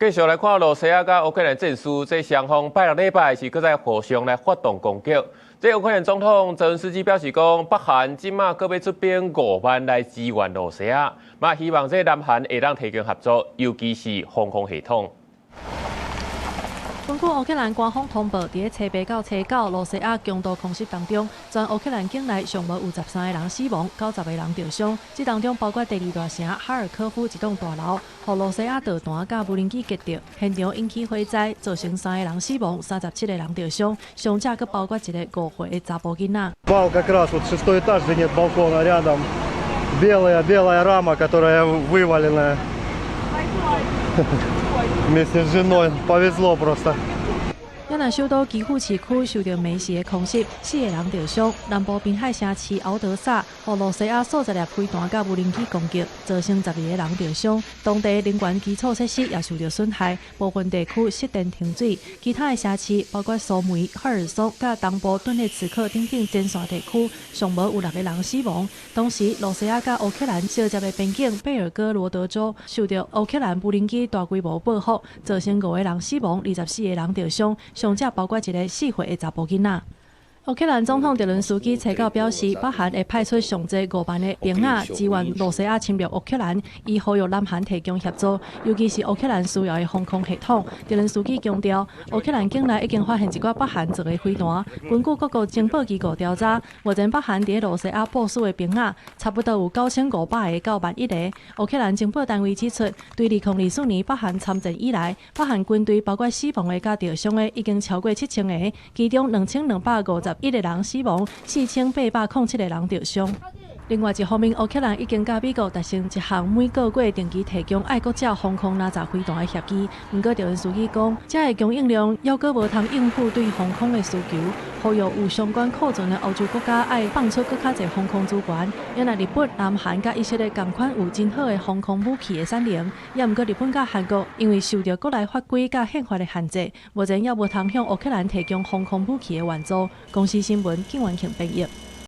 繼續來看羅西亞甲烏克蘭戰事，這雙方拜六禮拜是擱在互相來發動攻擊。這烏克蘭總統澤連斯基表示講，北韓今麥擱要出兵5萬來支援羅西亞，嘛希望這南韓會當提供合作，尤其是防空系統。根據烏克蘭官方通報，在初8到初9，羅西亞強度空襲當中，全烏克蘭境內上無有13個人死亡，90個人受傷。這當中包括第2大城哈爾科夫一棟大樓，和羅西亞導彈甲無人機擊着，現場引起火災，造成3個人死亡，37個人受傷，傷者閣包括一個5歲的查甫囡仔。Попал как раз вот 6-й этаж, где нет балкона, рядом белая рама, которая вывалена. Вместе с женой повезло просто. 越南首都基輔市區受到美西的空襲，4個人受傷。南部濱海城市敖德薩和羅西亞數十粒飛彈甲無人機攻擊，造成12個人受傷。當地能源基礎設施也受到損害，部分地區熄電停水。其他的城市包括蘇梅、赫爾松甲東部頓涅茨克等前線地區，尚無有6個人死亡。同時，羅西亞甲烏克蘭相接的邊境貝爾哥羅德州受到烏克蘭無人機大規模報復，造成5個人死亡，24個人受傷。傷者包括一個4歲的查甫囡仔。烏克蘭總統澤連斯基初9表示，北韓會派出上濟5萬的兵仔支援羅西亞侵略烏克蘭，以呼籲南韓提供協助，尤其是烏克蘭需要的防空系統。澤連斯基強調，烏克蘭境內已經發現一寡北韓造的飛彈。根據各國情報機構調查，目前北韓在羅西亞部署的兵仔差不多有9500個到1,000個。烏克蘭情報單位指出，對2024年北韓參戰以來，北韓軍隊包括死亡的甲受傷的已經超過7000個，其中2251個人死亡，4807個人受傷。另外一方面，烏克蘭已經甲美國達成一項每個月定期提供愛國者防空垃圾飛彈的協議。不過，澤連斯基講，這個供應量猶閣無通應付對防空的需求，呼籲有相關庫存的歐洲國家愛放出更較儕防空資源。因為日本、南韓甲以色列同款有真好的防空武器的產能，也毋過日本甲韓國因為受到國內法規甲憲法的限制，目前也無通向烏克蘭提供防空武器的援助。公司新聞，景元慶編譯。